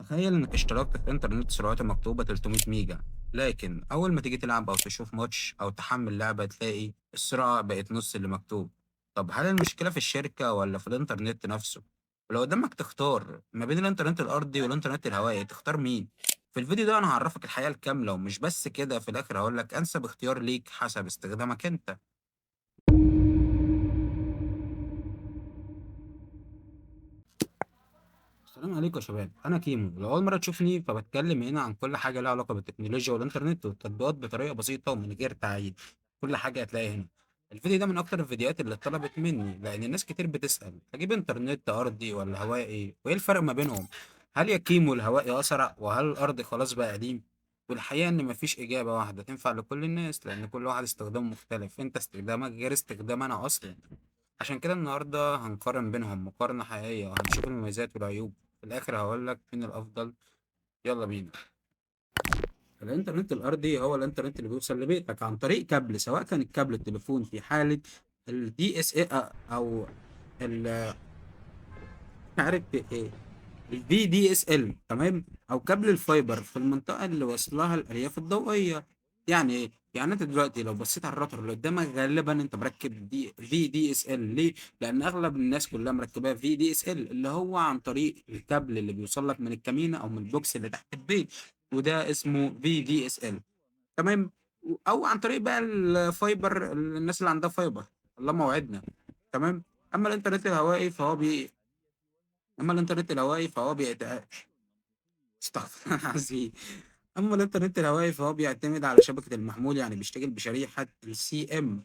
تخيل إنك اشتركت في إنترنت سرعته مكتوبة 300 ميجا، لكن أول ما تيجي تلعب أو تشوف ماتش أو تحمل لعبة تلاقي السرعة بقت نص اللي مكتوب. طب هل المشكلة في الشركة ولا في الإنترنت نفسه؟ ولو قدامك تختار ما بين الإنترنت الأرضي والإنترنت الهوائي تختار مين؟ في الفيديو ده أنا هعرفك الحقيقة الكاملة، ومش بس كده، في الآخر هقولك أنسب اختيار ليك حسب استخدامك أنت. السلام عليكم يا شباب، أنا كيمو. لو أول مرة تشوفني فبتكلم هنا عن كل حاجة لها علاقة بالتكنولوجيا والإنترنت والتطبيقات بطريقة بسيطة ومن غير تعقيد. كل حاجة هتلاقيها هنا. الفيديو ده من أكتر الفيديوهات اللي اتطلبت مني، لأن الناس كتير بتسأل أجيب إنترنت أرضي ولا هوائي وإيه الفرق ما بينهم؟ هل يا كيمو الهوائي أسرع وهل الأرضي خلاص بقى قديم؟ والحقيقة إن مفيش إجابة واحدة تنفع لكل الناس، لأن كل واحد استخدامه مختلف. أنت استخدامك غير استخدام أنا أصلا. عشان كده النهاردة هنقارن بينهم مقارنة حقيقية، وهنشوف المميزات والعيوب. في الآخر هقولك مين الأفضل. يلا بينا. الإنترنت الأرضي هو الإنترنت اللي بيوصل لبيتك عن طريق كابل، سواء كان الكابل التليفون في حالة ال DSA أو ال مش عارف إيه، ال VDSL، تمام، أو كابل الفايبر في المنطقة اللي وصلها الألياف الضوئية. يعني إيه؟ يعني أنت دلوقتي لو بصيت على الراوتر اللي قدامك غالبا أنت مركب دي VDSL. ليه؟ لأن أغلب الناس كلها مركباه VDSL، اللي هو عن طريق الكابل اللي بيوصل لك من الكمينة أو من البوكس اللي تحت البيت، وده اسمه VDSL. تمام. أو عن طريق بقى الفايبر، الناس اللي عندها فايبر، الله موعدنا. تمام. أما الإنترنت الهوائي فهو بي أما الإنترنت الهوائي فهو استغفر الله العظيم. أما الإنترنت الهوائي فهو بيعتمد على شبكة المحمول، يعني بيشتغل بشريحة السي ام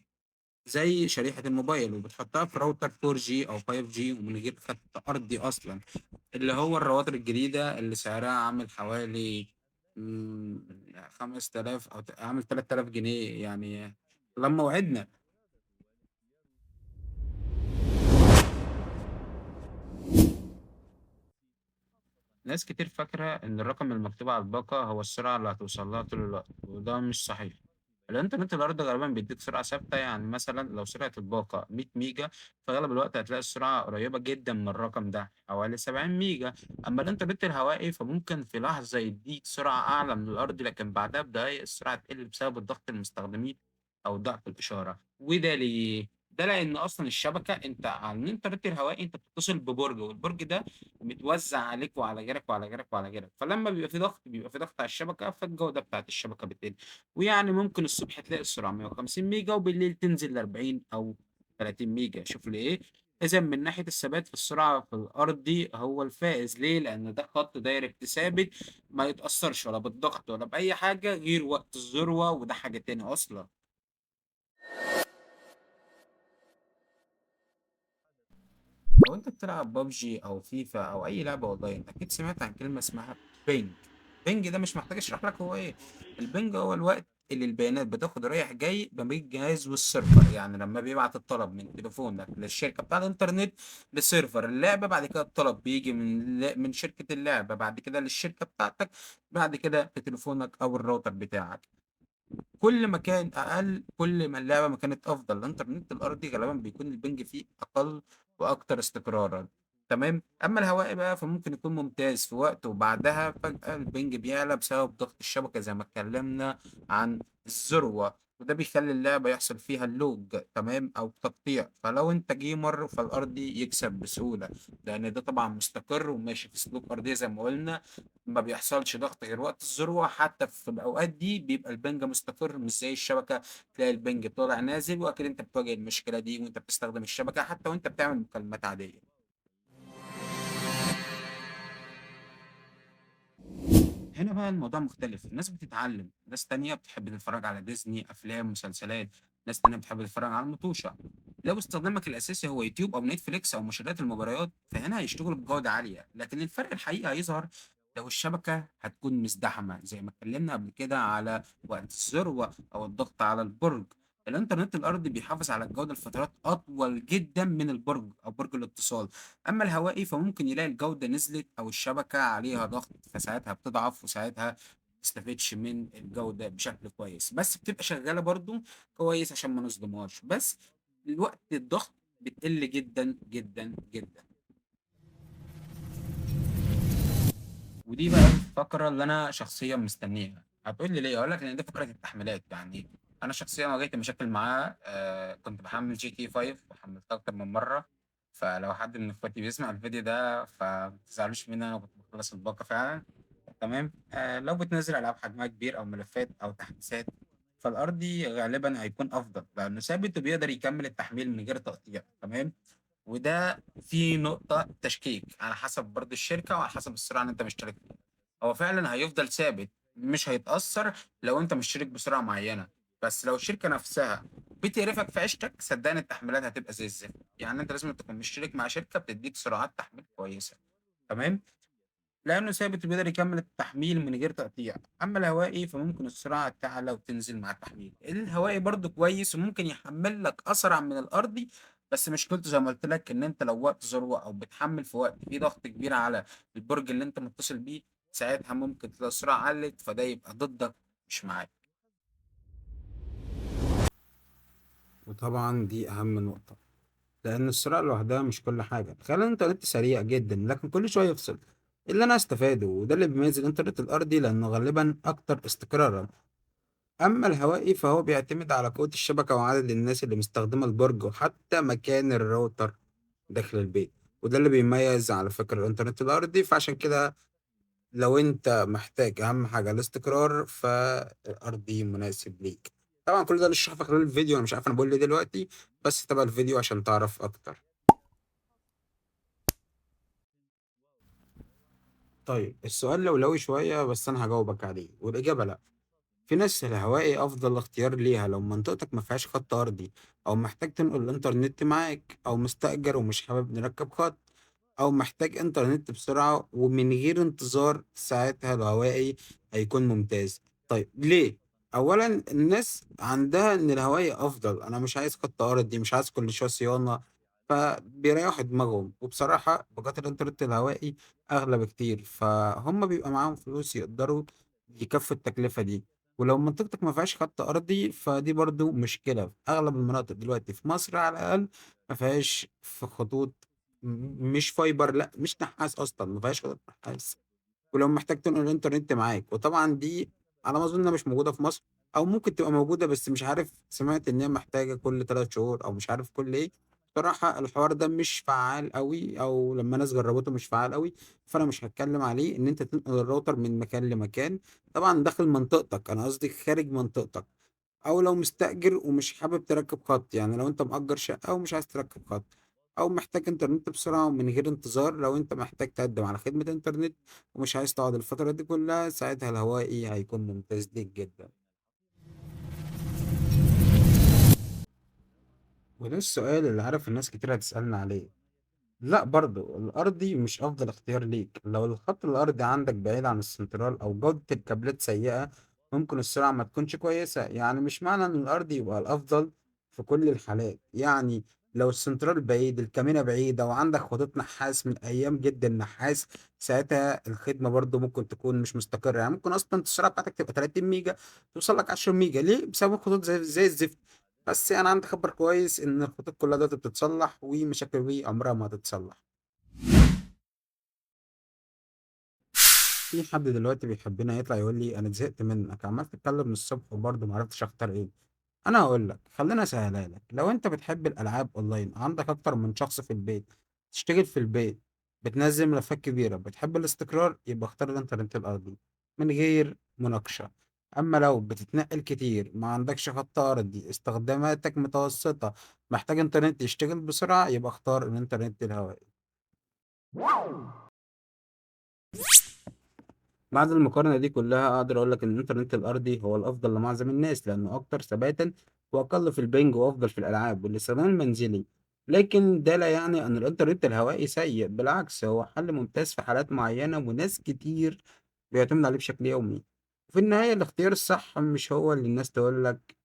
زي شريحة الموبايل، وبتحطها في راوتر 4G أو 5G ومن غير خط أرضي أصلا، اللي هو الرواتر الجديدة اللي سعرها عامل حوالي 5000 أو عامل 3000 جنيه يعني. لما وعدنا. ناس كتير فاكرة إن الرقم المكتوب على الباقة هو السرعة اللي هتوصل لها طول الوقت، وده مش صحيح. الإنترنت الأرضي غالبا بيديك سرعة ثابتة، يعني مثلا لو سرعة الباقة 100 ميجا فأغلب الوقت هتلاقي السرعة قريبة جدا من الرقم ده، حوالي 70 ميجا. أما الإنترنت الهوائي فممكن في لحظة يديك سرعة أعلى من الأرضي، لكن بعدها بدقايق السرعة تقل بسبب الضغط المستخدمين أو ضعف الإشارة. وده ليه؟ ده لأن أصلا الشبكة، أنت على الإنترنت الهوائي أنت بتتصل ببرج، والبرج ده متوزع عليك وعلى غيرك وعلى غيرك وعلى غيرك، فلما بيبقى في ضغط على الشبكه، فالجوده بتاعت الشبكه بتقل. ويعني ممكن الصبح تلاقي السرعه 150 ميجا وبالليل تنزل ل 40 او 30 ميجا. شوف لي ايه. اذا من ناحيه الثبات في السرعه في الارضي هو الفائز. ليه؟ لان ده خط دايركت ثابت، ما يتاثرش ولا بالضغط ولا باي حاجه غير وقت الذروه، وده حاجه تاني اصلا. لو انت بتلعب ببجي او فيفا او اي لعبه اونلاين اكيد سمعت عن كلمه اسمها بينج. بينج ده مش محتاج اشرح لك هو ايه. البينج هو الوقت اللي البيانات بتاخد رايح جاي ما بين الجهاز والسيرفر، يعني لما بيبعت الطلب من تليفونك للشركه بتاع الانترنت لسيرفر اللعبه، بعد كده الطلب بيجي من شركه اللعبه بعد كده للشركه بتاعتك، بعد كده لتليفونك او الراوتر بتاعك. كل ما كان اقل كل ما اللعبه ما كانت افضل. الانترنت الارضي غالبا بيكون البنج فيه اقل واكتر استقرارا. تمام. اما الهوائي بقى فممكن يكون ممتاز في وقت وبعدها فجاه البنج بيعلى بسبب ضغط الشبكه زي ما اتكلمنا عن الذروه، وده بيخلي اللعبه يحصل فيها اللوج، تمام، او تقطيع. فلو انت جيمر فالارضي يكسب بسهوله، لان ده طبعا مستقر وماشي في سلوك ارضيه زي ما قلنا، ما بيحصلش ضغط غير وقت الذروة. حتى في الأوقات دي بيبقى البنج مستقر، مش زي الشبكة تلاقي البنج طالع نازل. وأكيد أنت بتواجه المشكلة دي وأنت بتستخدم الشبكة حتى وأنت بتعمل مكالمات عادية. هنا بقى الموضوع مختلف. الناس بتتعلم، ناس تانية بتحب تتفرج على ديزني، أفلام، مسلسلات، ناس تانية بتحب تتفرج على المطوشة. لو استخدامك الأساسي هو يوتيوب أو نتفليكس أو مشاهدات المباريات فهنا هيشتغلوا بجودة عالية، لكن الفرق الحقيقي هيظهر لو الشبكة هتكون مزدحمة زي ما اتكلمنا قبل كده على وقت الذروة أو الضغط على البرج. الإنترنت الأرضي بيحافظ على الجودة لفترات أطول جدا من البرج أو برج الاتصال. أما الهوائي فممكن يلاقي الجودة نزلت أو الشبكة عليها ضغط، فساعتها بتضعف وساعتها متستفدش من الجودة بشكل كويس، بس بتبقى شغالة برضو كويس عشان ما نظلمهاش. بس الوقت الضغط بتقل جدا جدا جدا. ودي بقى الفقرة اللي أنا شخصيًا مستنيها. هتقول لي ليه؟ هاقول لك لإن دي فقرة التحميلات. يعني أنا شخصيًا واجهت مشاكل معاه. كنت باحمّل GTA 5 وحمّلتها أكتر من مرّة. فلو حد من إخواتي بيسمع الفيديو ده فما تزعلوش منّي، أنا كنت باخلّص الباقة فعلًا. تمام. لو بتنزّل ألعاب حجمها كبير أو ملفات أو تحديثات، فالأرضي غالبًا هيكون أفضل، لإنه ثابت وبيقدر يكمّل التحميل من غير تقطيع. تمام. وده فيه نقطة تشكيك على حسب برضه الشركة وعلى حسب السرعة اللي أنت مشترك فيها. هو فعلًا هيفضل ثابت، مش هيتأثّر لو أنت مشترك بسرعة معيّنة. بس لو الشركة نفسها بتقرفك في عيشتك، صدّقني التحميلات هتبقى زي الزفت. يعني أنت لازمًا تكون مشترك مع شركة بتدّيك سرعات تحميل كويسة. تمام. لأنه ثابت وبيقدر يكمّل التحميل من غير تقطيع. أمّا الهوائي فممكن السرعة تعلى وتنزل مع التحميل. الهوائي برضه كويس وممكن يحمّل لك أسرع من الأرضي، بس مشكلته زي ما قُلت لك إن أنت لو وقت ذروة أو بتحمّل في وقت فيه ضغط كبير على البرج اللي أنت متصل بيه، ساعتها ممكن تلاقي السرعة قلّت، فده يبقى ضدك مش معاك. وطبعًا دي أهم نقطة، لأن السرعة لوحدها مش كل حاجة. تخيل الإنترنت سريع جدًا لكن كل شوية يفصل، إيه اللي أنا هاستفاده؟ وده اللي بيميز الإنترنت الأرضي لأنه غالبًا أكتر استقرارًا. أما الهوائي فهو بيعتمد على قوة الشبكة وعدد الناس اللي مستخدمة البرج وحتى مكان الراوتر داخل البيت. وده اللي بيميز على فكرة الإنترنت الأرضي. فعشان كده لو أنت محتاج أهم حاجة الاستقرار فالأرضي مناسب ليك. طبعا كل ده نشرحه في خلال الفيديو. أنا مش عارف أنا بقول إيه دلوقتي، بس تابع الفيديو عشان تعرف أكتر. طيب السؤال لولوي شوية بس أنا هجاوبك عليه، والإجابة لأ. في ناس الهوائي أفضل اختيار ليها لو منطقتك ما فيهاش خط أرضي، أو محتاج تنقل الإنترنت معاك، أو مستأجر ومش حابب نركب خط، أو محتاج إنترنت بسرعة ومن غير انتظار. ساعتها الهوائي هيكون ممتاز. طيب ليه؟ أولا الناس عندها إن الهوائي أفضل، أنا مش عايز خط أرضي، مش عايز كل شوية صيانة، فبيريحوا دماغهم. وبصراحة باقات الإنترنت الهوائي أغلى بكتير، فهم بيبقى معاهم فلوس يقدروا يكفوا التكلفة دي. ولو منطقتك ما فيهاش خط أرضي فدي برضو مشكلة. في أغلب المناطق دلوقتي في مصر على الأقل ما فيهاش في خطوط، مش فايبر، لأ مش نحاس أصلًا، ما فيهاش خطوط نحاس. ولو محتاج تنقل الإنترنت معاك، وطبعًا دي على ما أظن إنها مش موجودة في مصر، أو ممكن تبقى موجودة بس مش عارف، سمعت إن هي محتاجة كل 3 شهور أو مش عارف كل إيه. بصراحة الحوار ده مش فعّال أوي، أو لمّا ناس جربته مش فعّال أوي. فأنا مش هاتكلم عليه. إن أنت تنقل الراوتر من مكان لمكان، طبعًا داخل منطقتك، أنا قصدي خارج منطقتك. أو لو مستأجر ومش حابب تركب خط، يعني لو أنت مأجر شقة ومش عايز تركب خط، أو محتاج إنترنت بسرعة ومن غير انتظار. لو أنت محتاج تقدم على خدمة إنترنت ومش عايز تقعد الفترة دي كلها، ساعتها الهوائي هيكون ممتاز ليك جدا. وده السؤال اللي عارف الناس كتير هتسألني عليه. لأ برضه الأرضي مش أفضل اختيار ليك. لو الخط الأرضي عندك بعيد عن السنترال أو جودة الكابلات سيئة، ممكن السرعة ما تكونش كويسة. يعني مش معنى إن الأرضي يبقى الأفضل في كل الحالات. يعني لو السنترال بعيد، الكاميرا بعيدة، وعندك خطوط نحاس من أيام جد النحاس، ساعتها الخدمة برضه ممكن تكون مش مستقرة. يعني ممكن أصلا السرعة بتاعتك تبقى 30 ميجا توصل لك 10 ميجا. ليه؟ بسبب خطوط زي الزفت. بس أنا عندي خبر كويس إن الخطوط كلها دلوقتي بتتصلح، ومشاكل دي عمرها ما هتتصلح. في حد دلوقتي بيحبنا يطلع يقول لي انا زهقت منك، عمال تتكلم من الصبح وبرضه ما عرفتش اختار ايه. انا هقول لك خلينا اسهلها لك. لو انت بتحب الالعاب اونلاين، عندك اكتر من شخص في البيت، تشتغل في البيت، بتنزل ملفات كبيره، بتحب الاستقرار، يبقى اختار الانترنت الارضي من غير مناقشه. اما لو بتتنقل كتير، ما عندكش خط ارضي، استخداماتك متوسطه، محتاج انترنت يشتغل بسرعه، يبقى اختار الانترنت الهوائي. بعد المقارنة دي كلها أقدر أقول لك إن الإنترنت الأرضي هو الأفضل لمعظم الناس، لأنه أكتر ثباتا وأقل في البنج وأفضل في الألعاب والاستخدام المنزلي. لكن ده لا يعني أن الإنترنت الهوائي سيء، بالعكس هو حل ممتاز في حالات معينة وناس كتير بيعتمد عليه بشكل يومي. وفي النهاية الاختيار الصح مش هو اللي الناس تقول لك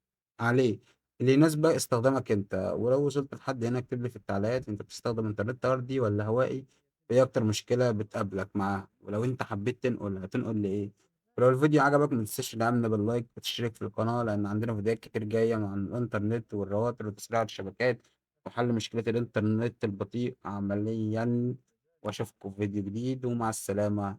عليه، اللي يناسبك استخدامك أنت. ولو وصلت لحد هنا اكتب لي في التعليقات أنت بتستخدم إنترنت أرضي ولا هوائي، إيه أكتر مشكلة بتقابلك معاه، ولو أنت حبيت تنقل هتنقل لإيه. ولو الفيديو عجبك متنساش تدعمنا باللايك وتشترك في القناة، لأن عندنا فيديوهات كتير جاية عن الإنترنت والرواتر وتسريع الشبكات وحل مشكلة الإنترنت البطيء عمليا. وأشوفكم في فيديو جديد، ومع السلامة.